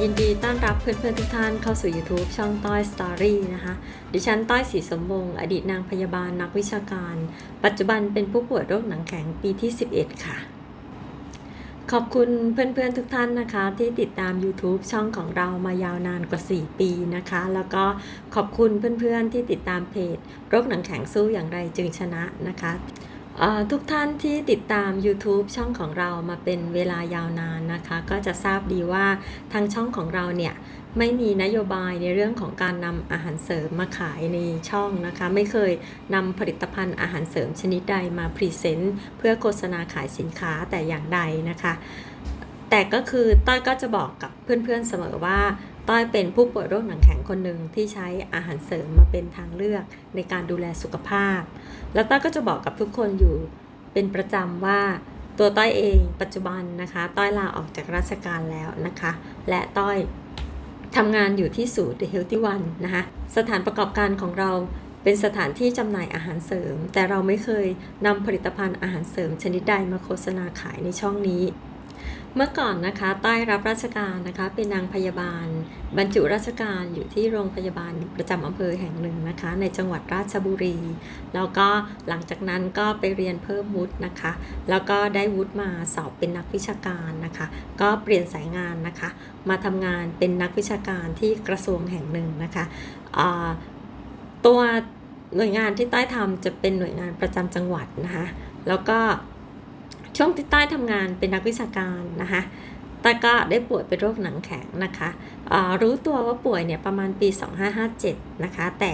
ยินดีต้อนรับเพื่อนๆทุกท่านเข้าสู่ YouTube ช่องต้อยสตอรี่นะคะดิฉันต้อยศรีสมวงศ์อดีตนางพยาบาลนักวิชาการปัจจุบันเป็นผู้ป่วยโรคหนังแข็งปีที่ 11 ค่ะขอบคุณเพื่อนๆทุกท่านนะคะที่ติดตาม YouTube ช่องของเรามายาวนานกว่า 4 ปีนะคะแล้วก็ขอบคุณเพื่อนๆที่ติดตามเพจโรคหนังแข็งสู้อย่างไรจึงชนะนะคะทุกท่านที่ติดตาม YouTube ช่องของเรามาเป็นเวลายาวนานนะคะก็จะทราบดีว่าทางช่องของเราเนี่ยไม่มีนโยบายในเรื่องของการนำอาหารเสริมมาขายในช่องนะคะไม่เคยนำผลิตภัณฑ์อาหารเสริมชนิดใดมาพรีเซนต์เพื่อโฆษณาขายสินค้าแต่อย่างใดนะคะแต่ก็คือต้อยก็จะบอกกับเพื่อนๆเสมอว่าต้อยเป็นผู้ป่วยโรคหนังแข็งคนหนึ่งที่ใช้อาหารเสริมมาเป็นทางเลือกในการดูแลสุขภาพแล้วต้อยก็จะบอกกับทุกคนอยู่เป็นประจำว่าตัวต้อยเองปัจจุบันนะคะต้อยลาออกจากราชการแล้วนะคะและต้อยทำงานอยู่ที่ศูนย์ The Healthy One นะคะสถานประกอบการของเราเป็นสถานที่จำหน่ายอาหารเสริมแต่เราไม่เคยนำผลิตภัณฑ์อาหารเสริมชนิดใดมาโฆษณาขายในช่องนี้เมื่อก่อนนะคะต้อยรับราชการนะคะเป็นนางพยาบาลบรรจุราชการอยู่ที่โรงพยาบาลประจำอำเภอแห่งหนึ่งนะคะในจังหวัดราชบุรีแล้วก็หลังจากนั้นก็ไปเรียนเพิ่มวุฒินะคะแล้วก็ได้วุฒิมาสอบเป็นนักวิชาการนะคะก็เปลี่ยนสายงานนะคะมาทำงานเป็นนักวิชาการที่กระทรวงแห่งหนึ่งนะคะตัวหน่วยงานที่ต้อยทำจะเป็นหน่วยงานประจำจังหวัดนะคะแล้วก็ช่วงที่ต้อยทำงานเป็นนักวิชาการนะคะต้อยก็ได้ป่วยเป็นโรคหนังแข็งนะคะรู้ตัวว่าป่วยเนี่ยประมาณปี 2557 นะคะแต่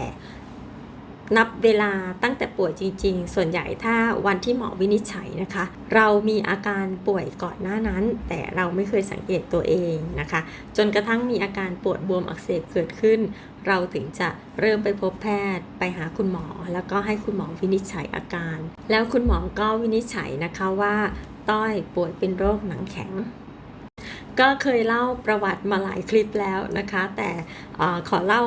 นับเวลาตั้งแต่ป่วยจริงๆส่วนใหญ่ถ้าวันที่หมอวินิจฉัยนะคะเรามีอาการป่วยก่อนหน้านั้นแต่เราไม่เคยสังเกตตัวเองนะคะจนกระทั่งมีอาการปวดบวมอักเสบเกิดขึ้นเราถึงจะเริ่มไปพบแพทย์ไปหาคุณหมอแล้วก็ให้คุณหมอวินิจฉัยอาการแล้วคุณหมอก็วินิจฉัยนะคะว่าต้อยป่วยเป็นโรคหนังแข็งก็เคยเล่าประวัติมาหลายคลิปแล้วนะคะแต่ขอเล่า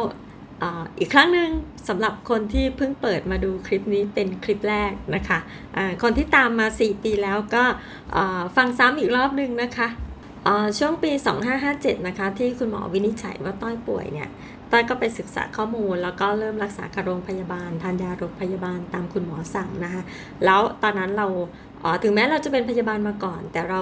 อีกครั้งหนึ่งสำหรับคนที่เพิ่งเปิดมาดูคลิปนี้เป็นคลิปแรกนะคะคนที่ตามมา4 ปีแล้วก็ฟังซ้ำอีกรอบนึงนะคะช่วงปี 2557 นะคะที่คุณหมอวินิจฉัยว่าต้อยป่วยเนี่ยต้อยก็ไปศึกษาข้อมูลแล้วก็เริ่มรักษากับโรงพยาบาลทานยาโรงพยาบาลตามคุณหมอสั่งนะคะแล้วตอนนั้นเราถึงแม้เราจะเป็นพยาบาลมาก่อนแต่เรา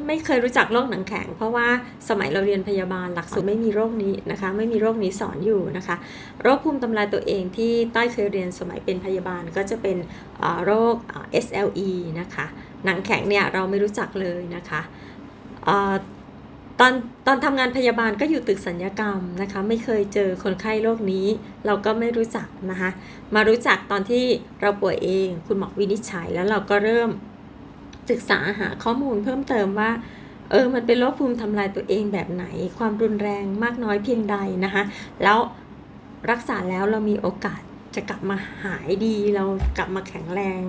ไม่เคยรู้จักโรคหนังแข็งเพราะว่าสมัยเราเรียนพยาบาลหลักสูตรไม่มีโรคนี้นะคะไม่มีโรคนี้สอนอยู่นะคะโรคภูมิทำลายตัวเองที่ต้อยเคยเรียนสมัยเป็นพยาบาลก็จะเป็นโรค SLE นะคะหนังแข็งเนี่ยเราไม่รู้จักเลยนะคะตอนทำงานพยาบาลก็อยู่ตึกศัลยกรรมนะคะไม่เคยเจอคนไข้โรคนี้เราก็ไม่รู้จักนะคะมารู้จักตอนที่เราป่วยเองคุณหมอวินิจฉัยแล้วเราก็เริ่มศึกษาหาข้อมูลเพิ่มเติมว่ามันเป็นโรคภูมิทำลายตัวเองแบบไหนความรุนแรงมากน้อยเพียงใดนะคะแล้วรักษาแล้วเรามีโอกาสจะกลับมาหายดีเรากลับมาแข็งแรง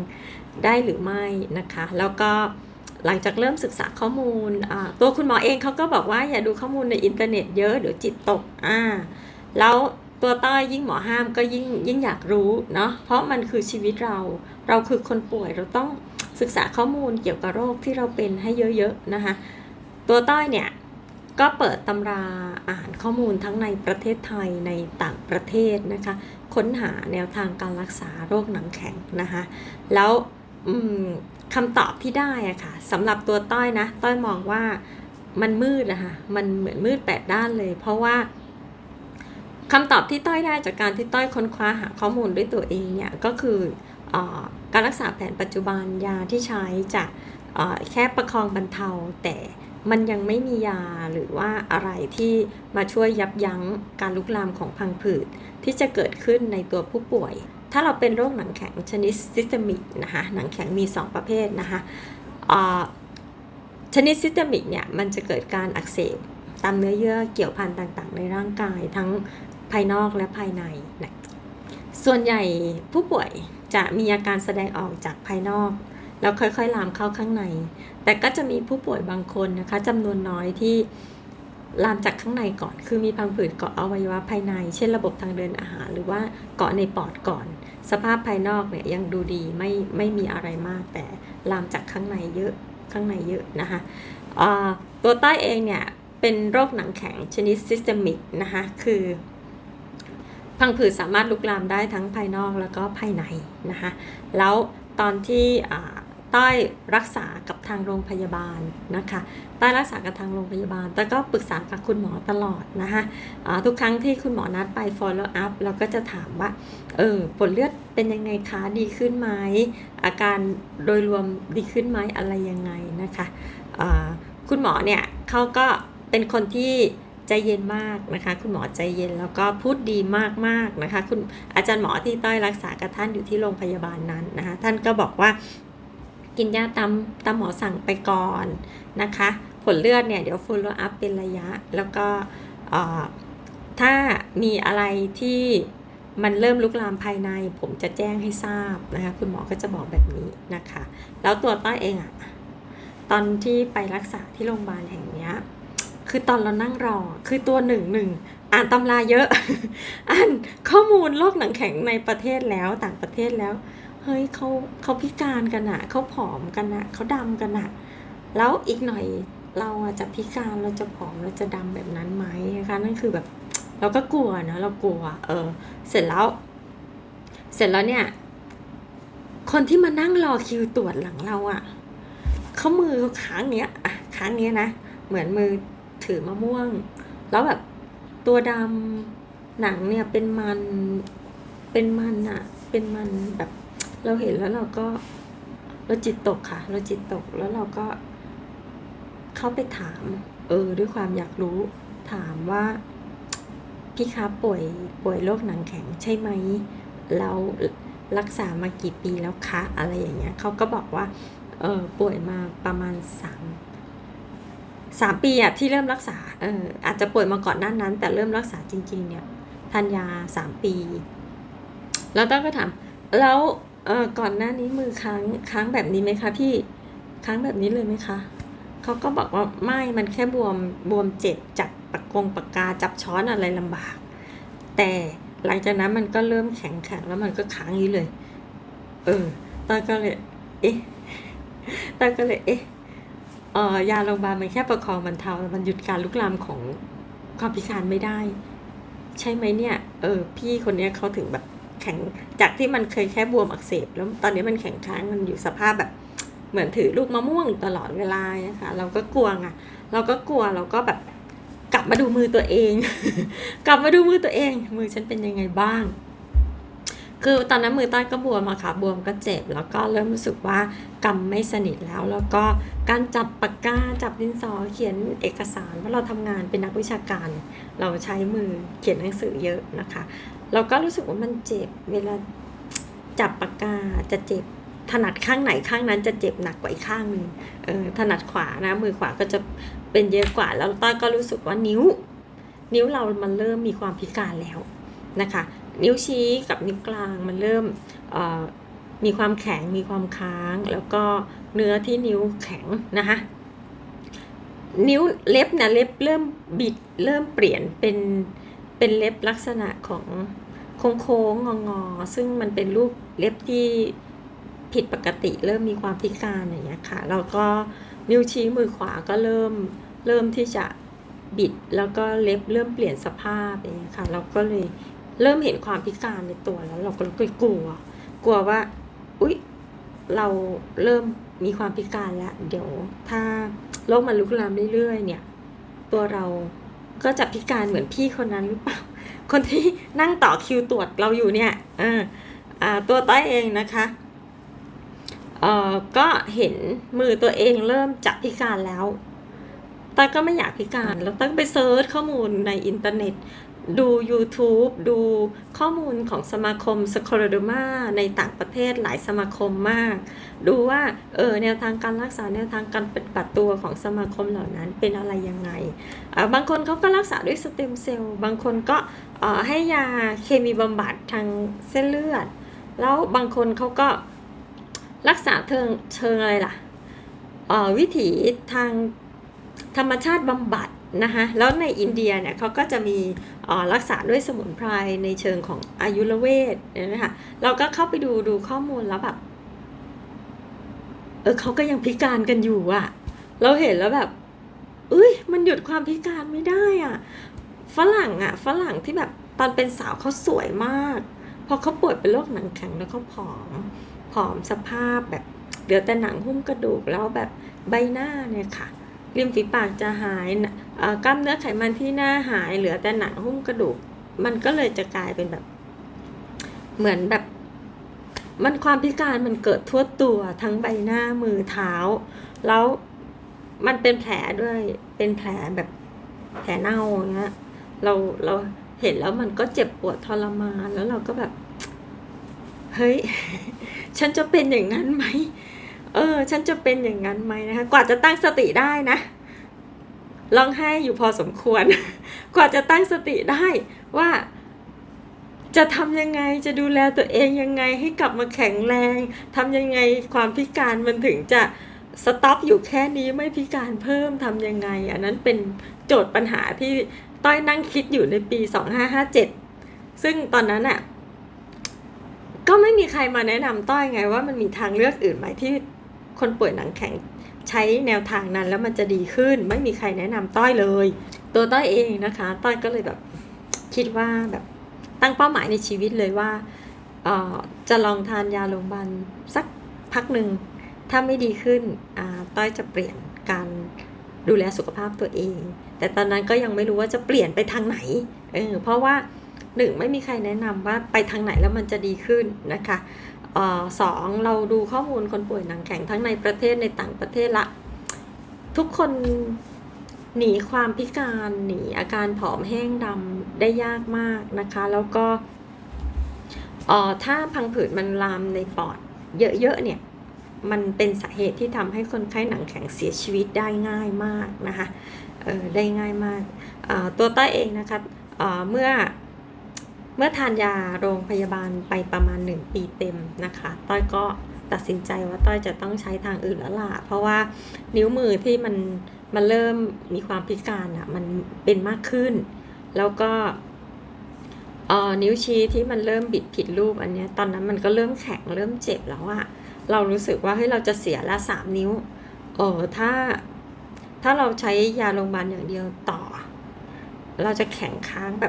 ได้หรือไม่นะคะแล้วก็หลังจากเริ่มศึกษาข้อมูลตัวคุณหมอเองเขาก็บอกว่าอย่าดูข้อมูลในอินเทอร์เน็ตเยอะเดี๋ยวจิตตกแล้วตัวต้อยยิ่งหมอห้ามก็ยิ่งอยากรู้เนาะเพราะมันคือชีวิตเราคือคนป่วยเราต้องศึกษาข้อมูลเกี่ยวกับโรคที่เราเป็นให้เยอะๆนะคะตัวต้อยเนี่ยก็เปิดตำราอ่านข้อมูลทั้งในประเทศไทยในต่างประเทศนะคะค้นหาแนวทางการรักษาโรคหนังแข็งนะคะแล้วคำตอบที่ได้อะค่ะสำหรับตัวต้อยนะต้อยมองว่ามันมืดนะคะมันเหมือนมืด8 ด้านเลยเพราะว่าคำตอบที่ต้อยได้จากการที่ต้อยค้นคว้าหาข้อมูลด้วยตัวเองเนี่ยก็คือการรักษาแผนปัจจุบันยาที่ใช้จะแค่ประคองบรรเทาแต่มันยังไม่มียาหรือว่าอะไรที่มาช่วยยับยั้งการลุกลามของพังผืดที่จะเกิดขึ้นในตัวผู้ป่วยถ้าเราเป็นโรคหนังแข็งชนิดซิสเตมิกนะคะหนังแข็งมี2 ประเภทนะคะชนิดซิสเตมิกเนี่ยมันจะเกิดการอักเสบตามเนื้อเยื่อเกี่ยวพันต่างๆในร่างกายทั้งภายนอกและภายในนะส่วนใหญ่ผู้ป่วยจะมีอาการแสดงออกจากภายนอกแล้วค่อยๆลามเข้าข้างในแต่ก็จะมีผู้ป่วยบางคนนะคะจำนวนน้อยที่ลามจากข้างในก่อนคือมีพังผืดเกาะอวัยวะภายในเช่นระบบทางเดินอาหารหรือว่าเกาะในปอดก่อนสภาพภายนอกเนี่ยยังดูดีไม่มีอะไรมากแต่ลามจากข้างในเยอะนะคะตัวต้อยเองเนี่ย เป็นโรคหนังแข็งชนิด systemic นะคะคือพังผืดสามารถลุกลามได้ทั้งภายนอกแล้วก็ภายในนะคะแล้วตอนที่ต้อยรักษากับทางโรงพยาบาลนะคะต้อยรักษากับทางโรงพยาบาลแต่ก็ปรึกษากับคุณหมอตลอดนะคะทุกครั้งที่คุณหมอนัดไป follow up เราก็จะถามว่าผลเลือดเป็นยังไงคะดีขึ้นไหมอาการโดยรวมดีขึ้นไหมอะไรยังไงนะคะคุณหมอเนี่ยเขาก็เป็นคนที่ใจเย็นมากนะคะคุณหมอใจเย็นแล้วก็พูดดีมากๆนะคะคุณอาจารย์หมอที่ต้อยรักษากับท่านอยู่ที่โรงพยาบาลนั้นนะคะท่านก็บอกว่ากินยาตามหมอสั่งไปก่อนนะคะผลเลือดเนี่ยเดี๋ยว follow up เป็นระยะแล้วก็ถ้ามีอะไรที่มันเริ่มลุกลามภายในผมจะแจ้งให้ทราบนะคะคุณหมอก็จะบอกแบบนี้นะคะแล้วตัวต้อยเองอะตอนที่ไปรักษาที่โรงพยาบาลแห่งนี้คือตอนเรานั่งรอคือตัวหนึ่งอ่านตำราเยอะ อ่านข้อมูลโรคหนังแข็งในประเทศแล้วต่างประเทศแล้วเฮ้ยเขาพิการกันอะเขาผอมกันอะเขาดำกันอะแล้วอีกหน่อยเราจะพิการเราจะผอมเราจะดำแบบนั้นไหมนะคะนั่นคือแบบเราก็กลัวนะเรากลัวเสร็จแล้วเนี่ยคนที่มานั่งรอคิวตรวจหลังเราอะเขามือค้างเนี้ยค้างเนี้ยนะเหมือนมือถือมะม่วงแล้วแบบตัวดำหนังเนี่ยเป็นมันอะเป็นมันแบบเราเห็นแล้วเราจิตตกค่ะเราจิตตกแล้วเราก็เข้าไปถามด้วยความอยากรู้ถามว่าพี่คะป่วยโรคหนังแข็งใช่ไหมเรารักษามากี่ปีแล้วคะอะไรอย่างเงี้ยเขาก็บอกว่าป่วยมาประมาณ3 ปีอะที่เริ่มรักษาอาจจะป่วยมาก่อนหน้านั้นแต่เริ่มรักษาจริงๆเนี่ยทานยา3 ปีแล้วต้อยก็ถามแล้วก่อนหน้านี้มือค้างแบบนี้ไหมคะพี่ค้างแบบนี้เลยไหมคะเขาก็บอกว่าไม่มันแค่บวมเจ็บจับปากกาจับช้อนอะไรลำบากแต่หลังจากนั้นมันก็เริ่มแข็งแล้วมันก็ค้างนี้เลยต้อยก็เลยยาโรงพยาบาลมันแค่ประคองบรรเทามันหยุดการลุกลามของความพิการไม่ได้ใช่ไหมเนี่ยพี่คนนี้เขาถึงแบบแข็งจากที่มันเคยแค่บวมอักเสบแล้วตอนนี้มันแข็งค้างมันอยู่สภาพแบบเหมือนถือลูกมะม่วงตลอดเวลานะคะเราก็กลัวไงเราก็แบบกลับมาดูมือตัวเอง กลับมาดูมือตัวเองมือฉันเป็นยังไงบ้างคือตอนนั้นมือต้อยก็บวมอะค่ะบวมก็เจ็บแล้วก็เริ่มรู้สึกว่ากำไม่สนิทแล้วก็การจับปากกาจับดินสอเขียนเอกสารเพราะเราทำงานเป็นนักวิชาการเราใช้มือเขียนหนังสือเยอะนะคะเราก็รู้สึกว่ามันเจ็บเวลาจับปากกาจะเจ็บถนัดข้างไหนข้างนั้นจะเจ็บหนักกว่าอีกข้างนึงถนัดขวานะมือขวาก็จะเป็นเยอะกว่าแล้วต้อยก็รู้สึกว่านิ้วเรามันเริ่มมีความพิการแล้วนะคะนิ้วชี้กับนิ้วกลางมันเริ่มมีความแข็งมีความค้างแล้วก็เนื้อที่นิ้วแข็งนะคะนิ้วเล็บนะเล็บเริ่มบิดเริ่มเปลี่ยนเป็นเล็บลักษณะของโค้งงอซึ่งมันเป็นรูปเล็บที่ผิดปกติเริ่มมีความพิการอย่างเงี้ยค่ะแล้วก็นิ้วชี้มือขวาก็เริ่มที่จะบิดแล้วก็เล็บเริ่มเปลี่ยนสภาพอย่างเงี้ยค่ะเราก็เลยเริ่มเห็นความพิการในตัวแล้วเราก็กลัวว่าอุ๊ยเราเริ่มมีความพิการแล้วเดี๋ยวถ้าโรคมันลุกลามเรื่อยๆเนี่ยตัวเราก็จะพิการเหมือนพี่คนนั้นหรือเปล่าคนที่นั่งต่อคิวตรวจเราอยู่เนี่ยตัวต้อยเองนะคะก็เห็นมือตัวเองเริ่มจะพิการแล้วต้อยก็ไม่อยากพิการแล้วต้อยไปเซิร์ชข้อมูลในอินเทอร์เน็ตดู YouTube ดูข้อมูลของสมาคมสโคโลโดมาในต่างประเทศหลายสมาคมมากดูว่าแนวทางการรักษาแนวทางการปฏิบัติตัวของสมาคมเหล่านั้นเป็นอะไรยังไงบางคนเขาก็รักษาด้วยสเต็มเซลล์บางคนก็ให้ยาเคมีบำบัดทางเส้นเลือดแล้วบางคนเขาก็รักษาเชิงอะไรล่ะวิถีทางธรรมชาติบำบัดนะคะแล้วในอินเดียเนี่ยเขาก็จะมีรักษาด้วยสมุนไพรในเชิงของอายุรเวทนะคะเราก็เข้าไปดูข้อมูลแล้วแบบเขาก็ยังพิการกันอยู่อะเราเห็นแล้วแบบ มันหยุดความพิการไม่ได้อ่ะฝรั่งที่แบบตอนเป็นสาวเขาสวยมากพอเขาป่วยเป็นโรคหนังแข็งแล้วเขาผอมสภาพแบบเหลือแต่หนังหุ้มกระดูกแล้วแบบใบหน้าเนี่ยค่ะริมฝีปากจะหายกล้ามเนื้อไขมันที่หน้าหายเหลือแต่หนังหุ้มกระดูกมันก็เลยจะกลายเป็นแบบเหมือนแบบมันความพิการมันเกิดทั่วตัวทั้งใบหน้ามือเท้าแล้วมันเป็นแผลด้วยเป็นแผลแบบแผลเน่าเงี้ยเราเห็นแล้วมันก็เจ็บปวดทรมานแล้วเราก็แบบเฮ้ย ฉันจะเป็นอย่างนั้นไหมฉันจะเป็นอย่างนั้นไหมนะคะกว่าจะตั้งสติได้นะร้องไห้อยู่พอสมควร กว่าจะตั้งสติได้ว่าจะทำยังไงจะดูแลตัวเองยังไงให้กลับมาแข็งแรงทำยังไงความพิการมันถึงจะสต็อปอยู่แค่นี้ไม่พิการเพิ่มทำยังไงอันนั้นเป็นโจทย์ปัญหาที่ต้อยนั่งคิดอยู่ในปี2557ซึ่งตอนนั้นอ่ะก็ไม่มีใครมาแนะนำต้อยไงว่ามันมีทางเลือกอื่นไหมที่คนป่วยหนังแข็งใช้แนวทางนั้นแล้วมันจะดีขึ้นไม่มีใครแนะนำต้อยเลยตัวต้อยเองนะคะต้อยก็เลยแบบคิดว่าแบบตั้งเป้าหมายในชีวิตเลยว่าจะลองทานยาโรงพยาบาลสักพักหนึ่งถ้าไม่ดีขึ้นต้อยจะเปลี่ยนการดูแลสุขภาพตัวเองแต่ตอนนั้นก็ยังไม่รู้ว่าจะเปลี่ยนไปทางไหนเพราะว่า1ไม่มีใครแนะนำว่าไปทางไหนแล้วมันจะดีขึ้นนะคะ2เราดูข้อมูลคนป่วยหนังแข็งทั้งในประเทศในต่างประเทศละทุกคนหนีความพิการหนีอาการผอมแห้งดำได้ยากมากนะคะแล้วก็ถ้าพังผืดมันลามในปอดเยอะๆเนี่ยมันเป็นสาเหตุที่ทำให้คนไข้หนังแข็งเสียชีวิตได้ง่ายมากนะคะได้ง่ายมากตัวต้อยเองนะคะเมื่อทานยาโรงพยาบาลไปประมาณ1 ปีเต็มนะคะต้อยก็ตัดสินใจว่าต้อยจะต้องใช้ทางอื่นแล้วล่ะเพราะว่านิ้วมือที่มันเริ่มมีความพิการอ่ะมันเป็นมากขึ้นแล้วก็นิ้วชี้ที่มันเริ่มบิดผิดรูปอันเนี้ยตอนนั้นมันก็เริ่มแข็งเริ่มเจ็บแล้วอะเรารู้สึกว่าเฮ้ยเราจะเสียละ3 นิ้วถ้าเราใช้ยาโรงพยาบาลอย่างเดียวต่อเราจะแข็งค้างแ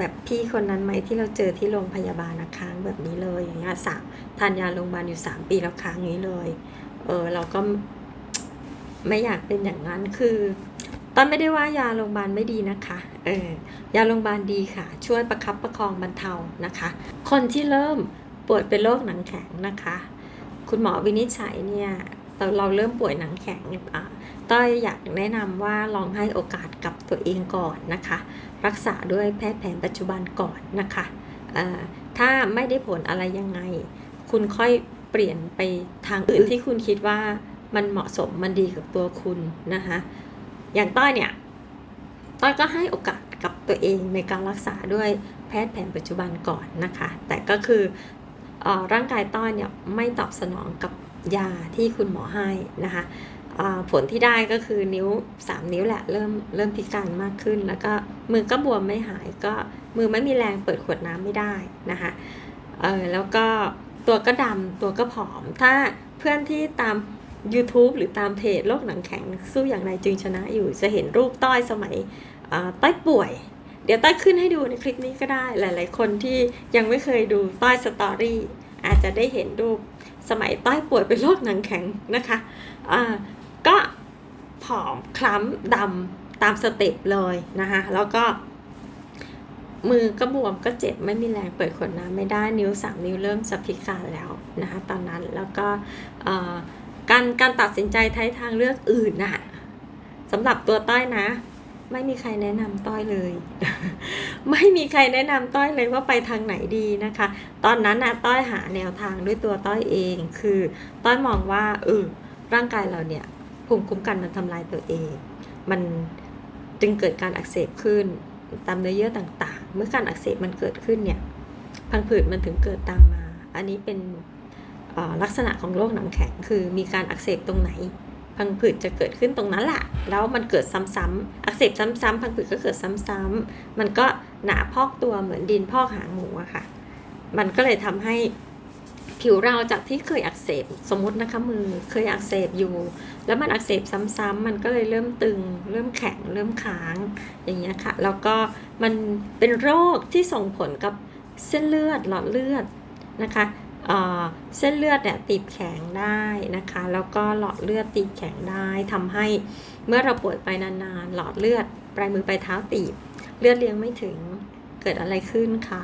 บบพี่คนนั้นไหมที่เราเจอที่โรงพยาบาลนะค้างแบบนี้เลยอย่างเงี้ยทานยาโรงพยาบาลอยู่3 ปีแล้วค้างนี้เลยเราก็ไม่อยากเป็นอย่างนั้นคือตอนไม่ได้ว่ายาโรงพยาบาลไม่ดีนะคะยาโรงพยาบาลดีค่ะช่วยประคับประคองบรรเทานะคะคนที่เริ่มป่วยเป็นโรคหนังแข็งนะคะคุณหมอวินิจฉัยเนี่ยเราเริ่มป่วยหนังแข็งต้อยอยากแนะนำว่าลองให้โอกาสกับตัวเองก่อนนะคะรักษาด้วยแพทย์แผนปัจจุบันก่อนนะคะถ้าไม่ได้ผลอะไรยังไงคุณค่อยเปลี่ยนไปทางอื่นที่คุณคิดว่ามันเหมาะสมมันดีกับตัวคุณนะคะอย่างต้อยเนี่ยต้อยก็ให้โอกาสกับตัวเองในการรักษาด้วยแพทย์แผนปัจจุบันก่อนนะคะแต่ก็คือร่างกายต้อยเนี่ยไม่ตอบสนองกับยาที่คุณหมอให้นะคะผลที่ได้ก็คือ3 นิ้วแหละเริ่มพิการมากขึ้นแล้วก็มือก็บวมไม่หายก็มือไม่มีแรงเปิดขวดน้ำไม่ได้นะคะแล้วก็ตัวก็ดำตัวก็ผอมถ้าเพื่อนที่ตาม YouTube หรือตามเพจโรคหนังแข็งสู้อย่างไรจึงชนะอยู่จะเห็นรูปต้อยสมัยต้อยป่วยเดี๋ยวต้อยขึ้นให้ดูในคลิปนี้ก็ได้หลายๆคนที่ยังไม่เคยดูต้อยสตอรี่อาจจะได้เห็นรูปสมัยต้อยป่วยเป็นโรคหนังแข็งนะคะก็ผอมคล้ำดำตามสเต็ปเลยนะคะแล้วก็มือก็บวมก็เจ็บไม่มีแรงเปิดขวดน้ำไม่ได้นิ้ว3 นิ้วเริ่มจะพิการแล้วนะคะตอนนั้นแล้วก็การตัดสินใจทางเลือกอื่นน่ะสำหรับตัวต้อยนะไม่มีใครแนะนำต้อยเลย ไม่มีใครแนะนำต้อยเลยว่าไปทางไหนดีนะคะตอนนั้นนะต้อยหาแนวทางด้วยตัวต้อยเองคือต้อยมองว่าร่างกายเราเนี่ยภูมิคุ้มกันมันทำลายตัวเองมันจึงเกิดการอักเสบขึ้นตามเนื้อเยื่อต่างๆเมื่อการอักเสบมันเกิดขึ้นเนี่ยพังผืดมันถึงเกิดตามมาอันนี้เป็นลักษณะของโรคหนังแข็งคือมีการอักเสบตรงไหนพังผืดจะเกิดขึ้นตรงนั้นแหละแล้วมันเกิดซ้ำๆอักเสบซ้ำๆพังผืดก็เกิดซ้ำๆมันก็หนาพอกตัวเหมือนดินพอกหางหมูอะค่ะมันก็เลยทำให้ ผิวเราจากที่เคยอักเสบสมมตินะคะมือเคยอักเสบอยู่แล้วมันอักเสบซ้ำๆมันก็เลยเริ่มตึงเริ่มแข็งเริ่มค้างอย่างเงี้ยค่ะแล้วก็มันเป็นโรคที่ส่งผลกับเส้นเลือดหลอดเลือดนะคะเส้นเลือดเนี่ยตีบแข็งได้นะคะแล้วก็หลอดเลือดตีบแข็งได้ทำให้เมื่อเราป่วยไปนานๆหลอดเลือดปลายมือปลายเท้าตีบเลือดเลี้ยงไม่ถึงเกิดอะไรขึ้นคะ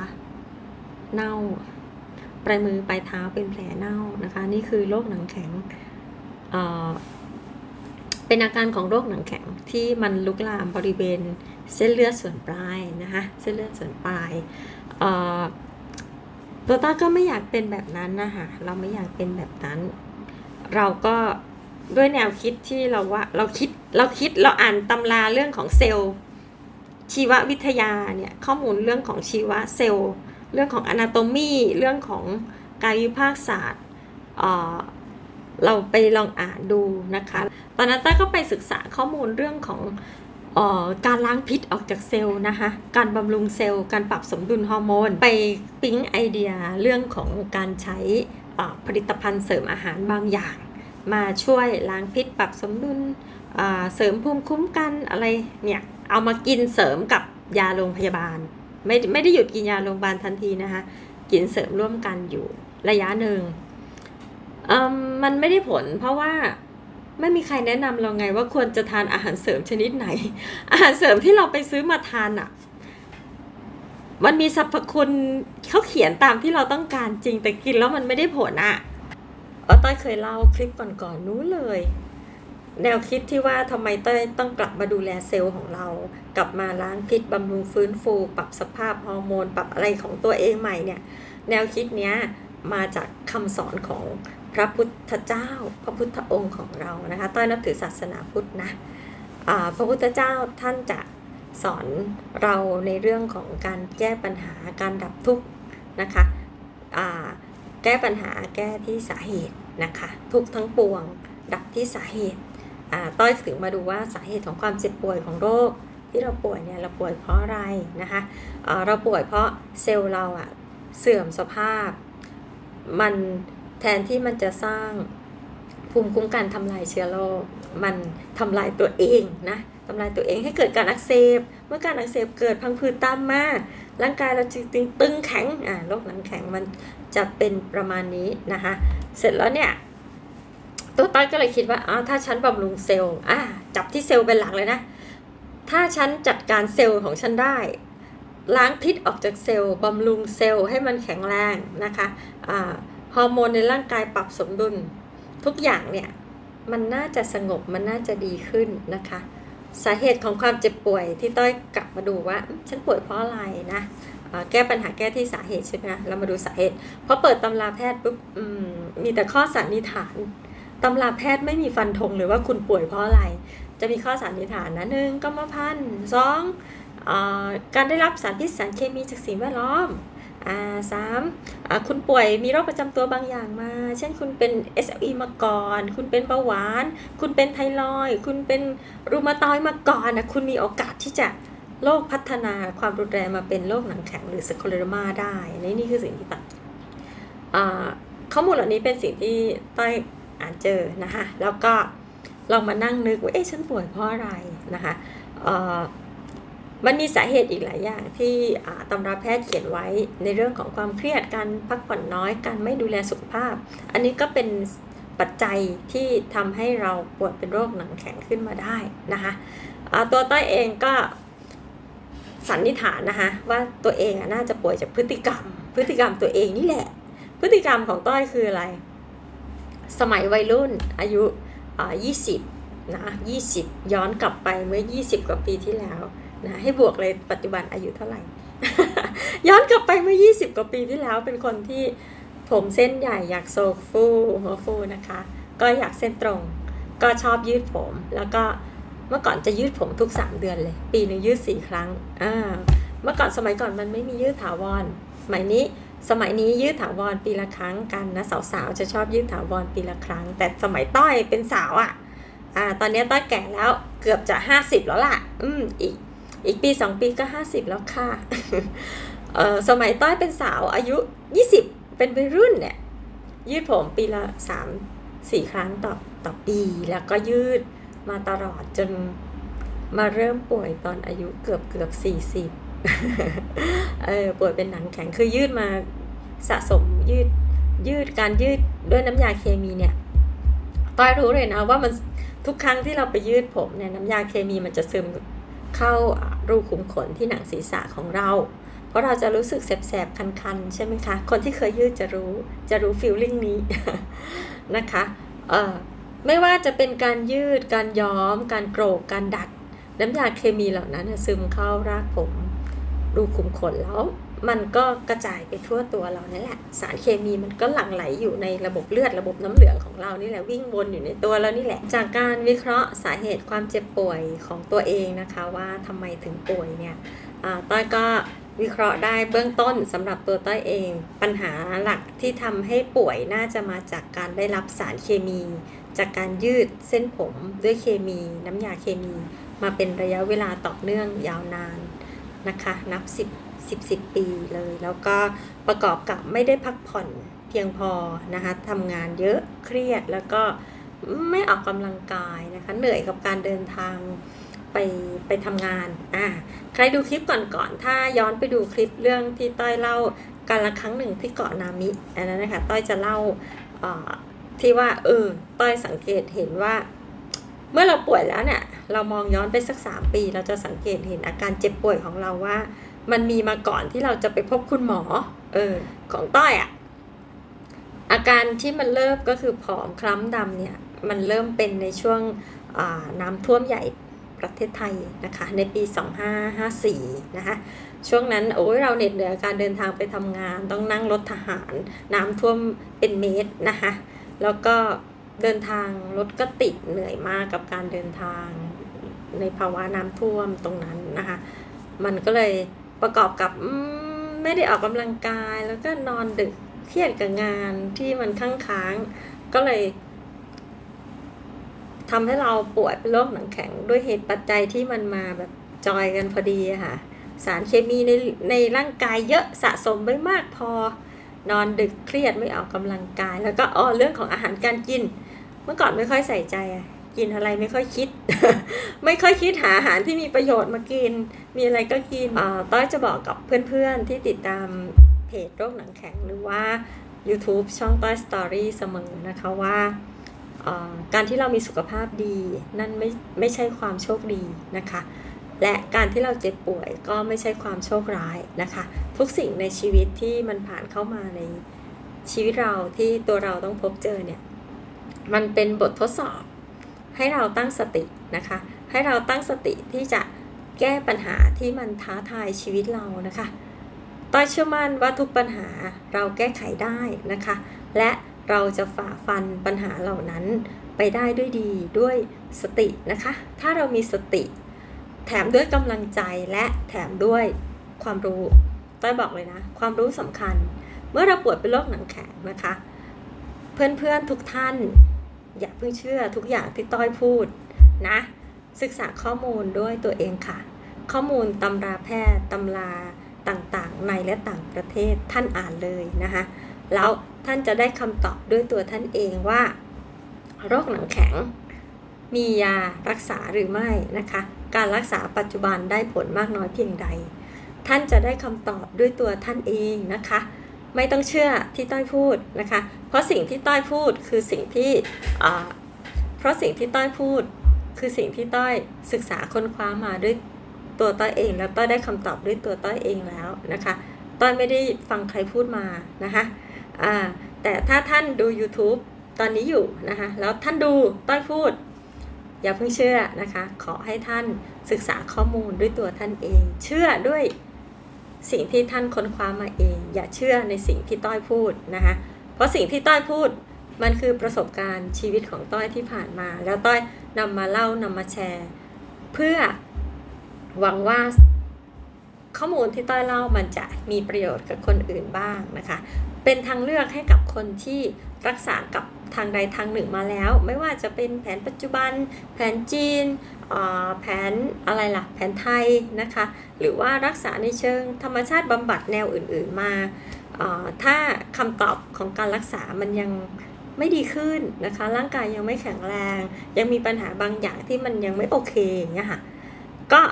เน่าปลายมือปลายเท้าเป็นแผลเน่านะคะนี่คือโรคหนังแข็งเป็นอาการของโรคหนังแข็งที่มันลุกลามบริเวณเส้นเลือดส่วนปลายนะคะเส้นเลือดส่วนปลายตัวต้าก็ไม่อยากเป็นแบบนั้นนะคะเราไม่อยากเป็นแบบนั้นเราก็ด้วยแนวคิดที่เราคิดเราอ่านตำราเรื่องของเซลล์ชีววิทยาเนี่ยข้อมูลเรื่องของชีวเซลล์เรื่องของ anatomy เรื่องของกายวิภาคศาสตร์เราไปลองอ่านดูนะคะตอนนั้นต้าก็ไปศึกษาข้อมูลเรื่องของการล้างพิษออกจากเซลล์นะคะการบำรุงเซลล์การปรับสมดุลฮอร์โมนไปปิ๊งไอเดียเรื่องของการใช้ผลิตภัณฑ์เสริมอาหารบางอย่างมาช่วยล้างพิษปรับสมดุลเสริมภูมิคุ้มกันอะไรเนี่ยเอามากินเสริมกับยาโรงพยาบาลไม่ได้หยุดกินยาโรงพยาบาลทันทีนะคะกินเสริมร่วมกันอยู่ระยะหนึ่งมันไม่ได้ผลเพราะว่าไม่มีใครแนะนำเราไงว่าควรจะทานอาหารเสริมชนิดไหนอาหารเสริมที่เราไปซื้อมาทานอ่ะมันมีสรรพคุณเขาเขียนตามที่เราต้องการจริงแต่กินแล้วมันไม่ได้ผลอ่ะต้อยเคยเล่าคลิปก่อนนู้นเลยแนวคิดที่ว่าทำไมต้อยต้องกลับมาดูแลเซลล์ของเรากลับมาล้างพิษบำรุงฟื้นฟูปรับสภาพฮอร์โมนปรับอะไรของตัวเองใหม่เนี่ยแนวคิดเนี้ยมาจากคำสอนของพระพุทธเจ้าพระพุทธองค์ของเรานะคะต้อยนับถือศาสนาพุทธนะพระพุทธเจ้าท่านจะสอนเราในเรื่องของการแก้ปัญหาการดับทุกข์นะคะแก้ปัญหาแก้ที่สาเหตุนะคะทุกทั้งปวงดับที่สาเหตุต้อยถึงมาดูว่าสาเหตุของความเจ็บป่วยของโรคที่เราป่วยเนี่ยเราป่วยเพราะอะไรนะคะเราป่วยเพราะเซลล์เราเสื่อมสภาพมันแทนที่มันจะสร้างภูมิคุ้มกันทำลายเชื้อโรคมันทำลายตัวเองนะทำลายตัวเองให้เกิดการอักเสบเมื่อการอักเสบเกิดพังผืดตามมาร่างกายเราจะตึงแข็งโรคหนังแข็งมันจะเป็นประมาณนี้นะคะเสร็จแล้วเนี่ยตัวต้อยก็เลยคิดว่าถ้าฉันบำรุงเซลล์จับที่เซลล์เป็นหลักเลยนะถ้าฉันจัดการเซลล์ของฉันได้ล้างพิษออกจากเซลล์บำรุงเซลล์ให้มันแข็งแรงนะคะฮอร์โมนในร่างกายปรับสมดุลทุกอย่างเนี่ยมันน่าจะสงบมันน่าจะดีขึ้นนะคะสาเหตุของความเจ็บป่วยที่ต้อยกลับมาดูว่าฉันป่วยเพราะอะไรนะแก้ปัญหาแก้ที่สาเหตุใช่ไหมเรามาดูสาเหตุพอเปิดตำราแพทย์ปุ๊บมีแต่ข้อสันนิษฐานตำราแพทย์ไม่มีฟันธงเลยว่าคุณป่วยเพราะอะไรจะมีข้อสันนิษฐานนะ1กรรมพันธุ์2การได้รับสารพิษสารเคมีจากสิ่งแวดล้อม3คุณป่วยมีโรคประจำตัวบางอย่างมาเช่นคุณเป็น SLE มาก่อนคุณเป็นเบาหวานคุณเป็นไทรอยด์คุณเป็นรูมาตอยด์มาก่อนคุณมีโอกาสที่จะโรคพัฒนาความรุนแรงมาเป็นโรคหนังแข็งหรือสคเลโรมาได้นี่คือสิ่งที่ตัดข้อมูลเหล่านี้เป็นสิ่งที่ต้อยอ่านเจอนะคะแล้วก็ลองมานั่งนึกว่าฉันป่วยเพราะอะไรนะคะมันมีสาเหตุอีกหลายอย่างที่ตำราแพทย์เขียนไว้ในเรื่องของความเครียดการพักผ่อนน้อยการไม่ดูแลสุขภาพอันนี้ก็เป็นปัจจัยที่ทำให้เราป่วยเป็นโรคหนังแข็งขึ้นมาได้นะคะตัวต้อยเองก็สันนิษฐานนะคะว่าตัวเองน่าจะป่วยจากพฤติกรรมตัวเองนี่แหละพฤติกรรมของต้อยคืออะไรสมัยวัยรุ่นอายุ20นะ20ย้อนกลับไปเมื่อ20กว่าปีที่แล้วนะให้บวกเลยปัจจุบันอายุเท่าไหร่ ย้อนกลับไปเมื่อ20กว่าปีที่แล้วเป็นคนที่ผมเส้นใหญ่อยากโซฟูหัวฟูนะคะก็อยากเส้นตรงก็ชอบยืดผมแล้วก็เมื่อก่อนจะยืดผมทุก3เดือนเลยปีนึงยืด4ครั้งเมื่อก่อนสมัยก่อนมันไม่มียืดถาวรสมัยนี้ยืดถาวรปีละครั้งกันนะสาวๆจะชอบยืดถาวรปีละครั้งแต่สมัยต้อยเป็นสาวตอนนี้ต้อยแก่แล้วเกือบจะ50แล้วล่ะอีกปี2ปีก็50แล้วค่ะ สมัยต้อยเป็นสาวอายุ20เป็นวัยรุ่นเนี่ย ยืดผมปีละ3-4 ครั้งต่อปีแล้วก็ยืดมาตลอดจนมาเริ่มป่วยตอนอายุเกือบ40ป่วยเป็นหนังแข็งคือยืดมาสะสมยืดการยืดด้วยน้ำยาเคมีเนี่ยต้อยรู้เลยนะว่ามันทุกครั้งที่เราไปยืดผมเนี่ยน้ำยาเคมีมันจะซึมเข้ารูขุมขนที่หนังศีรษะของเราเพราะเราจะรู้สึกแสบๆคันๆใช่ไหมคะคนที่เคยยืดจะรู้ฟีลลิ่งนี้ นะคะไม่ว่าจะเป็นการยืดการย้อมการโกรกการดัดน้ำยาเคมีเหล่านั้นซึมเข้ารากผมรูขุมขนแล้วมันก็กระจายไปทั่วตัวเรานี่แหละสารเคมีมันก็หลั่งไหลอยู่ในระบบเลือดระบบน้ำเหลืองของเรานี่แหละวิ่งวนอยู่ในตัวเรานี่แหละจากการวิเคราะห์สาเหตุความเจ็บป่วยของตัวเองนะคะว่าทำไมถึงป่วยเนี่ยต้อยก็วิเคราะห์ได้เบื้องต้นสำหรับตัวต้อยเองปัญหาหลักที่ทำให้ป่วยน่าจะมาจากการได้รับสารเคมีจากการยืดเส้นผมด้วยเคมีน้ำยาเคมีมาเป็นระยะเวลาต่อเนื่องยาวนานนะคะนับ10 ปีเลยแล้วก็ประกอบกับไม่ได้พักผ่อนเพียงพอนะคะทำงานเยอะเครียดแล้วก็ไม่ออกกำลังกายนะคะเหนื่อยกับการเดินทางไปทำงานใครดูคลิปก่อนถ้าย้อนไปดูคลิปเรื่องที่ต้อยเล่าการละครั้งหนึ่งที่เกาะนามิอันนั้นนะคะต้อยจะเล่าที่ว่าต้อยสังเกตเห็นว่าเมื่อเราป่วยแล้วเนี่ยเรามองย้อนไปสัก3 ปีเราจะสังเกตเห็นอาการเจ็บป่วยของเราว่ามันมีมาก่อนที่เราจะไปพบคุณหมอของต้อยอาการที่มันเริ่มก็คือผอมคล้ำดำเนี่ยมันเริ่มเป็นในช่วงน้ำท่วมใหญ่ประเทศไทยนะคะในปี2554นะคะช่วงนั้นเราเหน็ดเหนื่อยการเดินทางไปทำงานต้องนั่งรถทหารน้ำท่วมเป็นเมตรนะคะแล้วก็เดินทางรถก็ติดเหนื่อยมากกับการเดินทางในภาวะน้ำท่วมตรงนั้นนะคะมันก็เลยประกอบกับไม่ได้ออกกำลังกายแล้วก็นอนดึกเครียดกับงานที่มันค้างก็เลยทำให้เราป่วยเป็นโรคหนังแข็งด้วยเหตุปัจจัยที่มันมาแบบจอยกันพอดีค่ะสารเคมีในร่างกายเยอะสะสมไว้มากพอนอนดึกเครียดไม่ออกกำลังกายแล้วก็เรื่องของอาหารการกินเมื่อก่อนไม่ค่อยใส่ใจกินอะไรไม่ค่อยคิด ไม่ค่อยคิดหาอาหารที่มีประโยชน์มากินมีอะไรก็กินต้อยจะบอกกับเพื่อนๆที่ติดตามเพจโรคหนังแข็งหรือว่า YouTube ช่องต้อยสตอรี่เสมอนะคะว่าการที่เรามีสุขภาพดีนั่นไม่ใช่ความโชคดีนะคะและการที่เราเจ็บป่วยก็ไม่ใช่ความโชคร้ายนะคะทุกสิ่งในชีวิตที่มันผ่านเข้ามาในชีวิตเราที่ตัวเราต้องพบเจอเนี่ยมันเป็นบททดสอบให้เราตั้งสตินะคะให้เราตั้งสติที่จะแก้ปัญหาที่มันท้าทายชีวิตเรานะคะต้อยเชื่อมั่นว่าทุกปัญหาเราแก้ไขได้นะคะและเราจะฝ่าฟันปัญหาเหล่านั้นไปได้ด้วยดีด้วยสตินะคะถ้าเรามีสติแถมด้วยกำลังใจและแถมด้วยความรู้ต้อยบอกเลยนะความรู้สำคัญเมื่อเราป่วยเป็นโรคหนังแข็งนะคะเพื่อนๆทุกท่านอย่าเพิ่งเชื่อทุกอย่างที่ต้อยพูดนะศึกษาข้อมูลด้วยตัวเองค่ะข้อมูลตำราแพทย์ตำราต่างๆในและต่างประเทศท่านอ่านเลยนะคะแล้วท่านจะได้คำตอบด้วยตัวท่านเองว่าโรคหนังแข็งมียารักษาหรือไม่นะคะการรักษาปัจจุบันได้ผลมากน้อยเพียงใดท่านจะได้คำตอบด้วยตัวท่านเองนะคะไม่ต้องเชื่อที่ต้อยพูดนะคะเพราะสิ่งที่ต้อยพูดคือสิ่งที่ต้อยพูดคือสิ่งที่ต้อยศึกษาค้นคว้ามาด้วยตัวต้อยเองแล้วต้อยได้คำตอบด้วยตัวต้อยเองแล้วนะคะต้อยไม่ได้ฟังใครพูดมานะคะแต่ถ้าท่านดู YouTube ตอนนี้อยู่นะคะแล้วท่านดูต้อยพูดอย่าเพิ่งเชื่อนะคะขอให้ท่านศึกษาข้อมูลด้วยตัวท่านเองเชื่อด้วยสิ่งที่ท่านค้นคว้ามาเองอย่าเชื่อในสิ่งที่ต้อยพูดนะคะเพราะสิ่งที่ต้อยพูดมันคือประสบการณ์ชีวิตของต้อยที่ผ่านมาแล้วต้อยนำมาเล่านำมาแชร์เพื่อหวังว่าข้อมูลที่ต้อยเล่ามันจะมีประโยชน์กับคนอื่นบ้างนะคะเป็นทางเลือกให้กับคนที่รักษากับทางใดทางหนึ่งมาแล้วไม่ว่าจะเป็นแผนปัจจุบันแผนจีนแผนอะไรล่ะแผนไทยนะคะหรือว่ารักษาในเชิงธรรมชาติบำบัดแนวอื่นๆมา ถ้าคำตอบของการรักษามันยังไม่ดีขึ้นนะคะร่างกายยังไม่แข็งแรงยังมีปัญหาบางอย่างที่มันยังไม่โอเคอย่างเงี้ยค่ะก็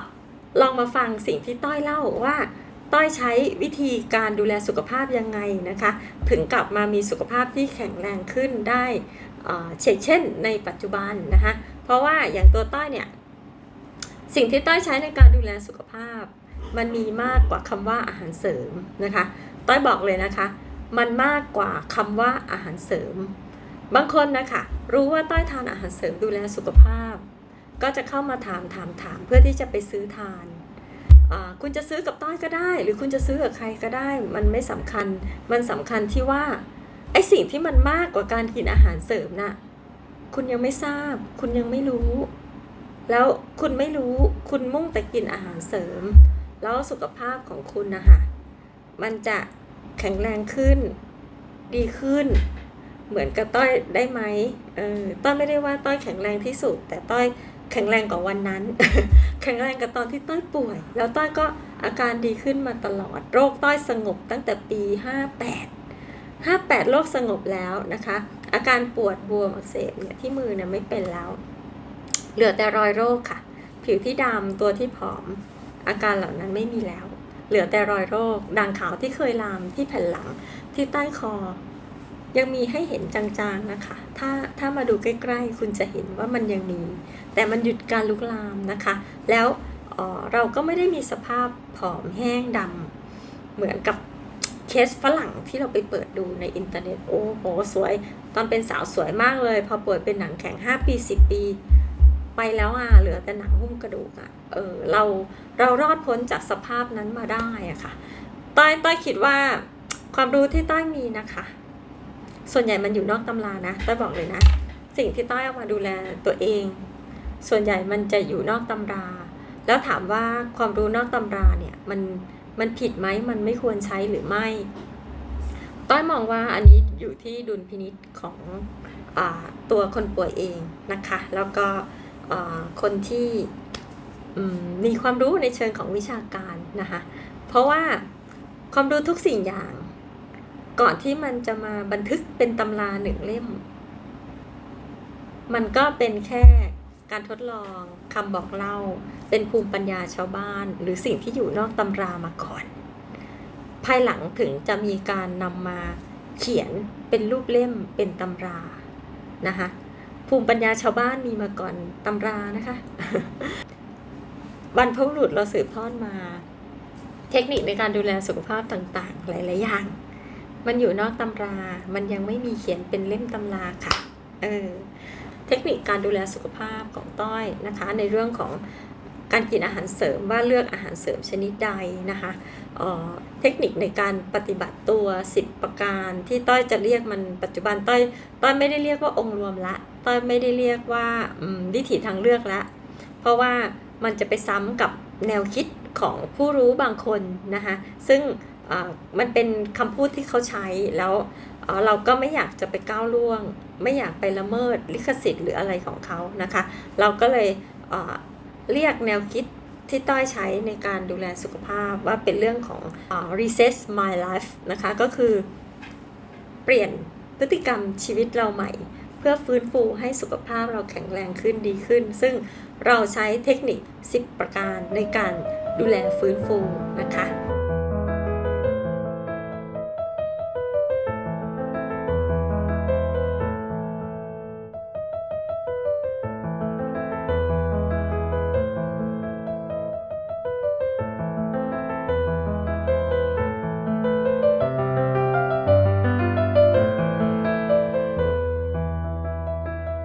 ลองมาฟังสิ่งที่ต้อยเล่าว่าต้อยใช้วิธีการดูแลสุขภาพยังไงนะคะถึงกลับมามีสุขภาพที่แข็งแรงขึ้นได้เช่นในปัจจุบันนะคะเพราะว่าอย่างตัวต้อยเนี่ยสิ่งที่ต้อยใช้ในการดูแลสุขภาพมันมีมากกว่าคำว่าอาหารเสริมนะคะต้อยบอกเลยนะคะมันมากกว่าคำว่าอาหารเสริมบางคนนะคะรู้ว่าต้อยทานอาหารเสริมดูแลสุขภาพก็จะเข้ามาถามเพื่อที่จะไปซื้อทานคุณจะซื้อกับต้อยก็ได้หรือคุณจะซื้อกับใครก็ได้มันไม่สำคัญมันสำคัญที่ว่าไอสิ่งที่มันมากกว่าการกินอาหารเสริมน่ะคุณยังไม่ทราบคุณยังไม่รู้แล้วคุณไม่รู้คุณมุ่งแต่กินอาหารเสริมแล้วสุขภาพของคุณนะคะมันจะแข็งแรงขึ้นดีขึ้นเหมือนกับต้อยได้ไหมต้อยไม่ได้ว่าต้อยแข็งแรงที่สุดแต่ต้อยแข็งแรงกว่าวันนั้น แข็งแรงกับตอนที่ต้อยป่วยแล้วต้อยก็อาการดีขึ้นมาตลอดโรคต้อยสงบตั้งแต่ปี58โรคสงบแล้วนะคะอาการปวดบวมอักเสบเนี่ยที่มือเนี่ยไม่เป็นแล้วเหลือแต่รอยโรคค่ะผิวที่ดำตัวที่ผอมอาการเหล่านั้นไม่มีแล้วเหลือแต่รอยโรคด่างขาวที่เคยลามที่แผ่นหลังที่ใต้คอยังมีให้เห็นจางๆนะคะถ้ามาดูใกล้ๆคุณจะเห็นว่ามันยังมีแต่มันหยุดการลุกลามนะคะแล้วเราก็ไม่ได้มีสภาพผอมแห้งดำเหมือนกับเคสฝรั่งที่เราไปเปิดดูในอินเทอร์เน็ตโอ้โหสวยตอนเป็นสาวสวยมากเลยพอป่วยเป็นหนังแข็ง5 ปี10 ปีไปแล้วเหลือแต่หนังหุ้มกระดูกเรารอดพ้นจากสภาพนั้นมาได้อะค่ะต้อยคิดว่าความรู้ที่ต้อยมีนะคะส่วนใหญ่มันอยู่นอกตำรานะต้อยบอกเลยนะสิ่งที่ต้อยเอามาดูแลตัวเองส่วนใหญ่มันจะอยู่นอกตำราแล้วถามว่าความรู้นอกตำราเนี่ยมันผิดไหมมันไม่ควรใช้หรือไม่ต้อยมองว่าอันนี้อยู่ที่ดุลพินิจของตัวคนป่วยเองนะคะแล้วก็คนที่มีความรู้ในเชิงของวิชาการนะคะเพราะว่าความรู้ทุกสิ่งอย่างก่อนที่มันจะมาบันทึกเป็นตำรา1 เล่มมันก็เป็นแค่การทดลองคำบอกเล่าเป็นภูมิปัญญาชาวบ้านหรือสิ่งที่อยู่นอกตำรามาก่อนภายหลังถึงจะมีการนำมาเขียนเป็นรูปเล่มเป็นตำรานะคะภูมิปัญญาชาวบ้านมีมาก่อนตำรานะคะบรรพบุรุษเราสืบทอดมาเทคนิคในการดูแลสุขภาพต่างๆหลายๆอย่างมันอยู่นอกตำรามันยังไม่มีเขียนเป็นเล่มตำราค่ะเทคนิคการดูแลสุขภาพของต้อยนะคะในเรื่องของการกินอาหารเสริมว่าเลือกอาหารเสริมชนิดใดนะคะเทคนิคในการปฏิบัติตัว10 ประการที่ต้อยจะเรียกมันปัจจุบันต้อยไม่ได้เรียกว่าองค์รวมละต้อยไม่ได้เรียกว่าวิถีทางเลือกละเพราะว่ามันจะไปซ้ำกับแนวคิดของผู้รู้บางคนนะคะซึ่งมันเป็นคำพูดที่เขาใช้แล้วเราก็ไม่อยากจะไปก้าวล่วงไม่อยากไปละเมิดลิขสิทธิ์หรืออะไรของเขานะคะเราก็เลยเรียกแนวคิดที่ต้อยใช้ในการดูแลสุขภาพว่าเป็นเรื่องของ reset my life นะคะก็คือเปลี่ยนพฤติกรรมชีวิตเราใหม่เพื่อฟื้นฟูให้สุขภาพเราแข็งแรงขึ้นดีขึ้นซึ่งเราใช้เทคนิค10 ประการในการดูแลฟื้นฟูนะคะ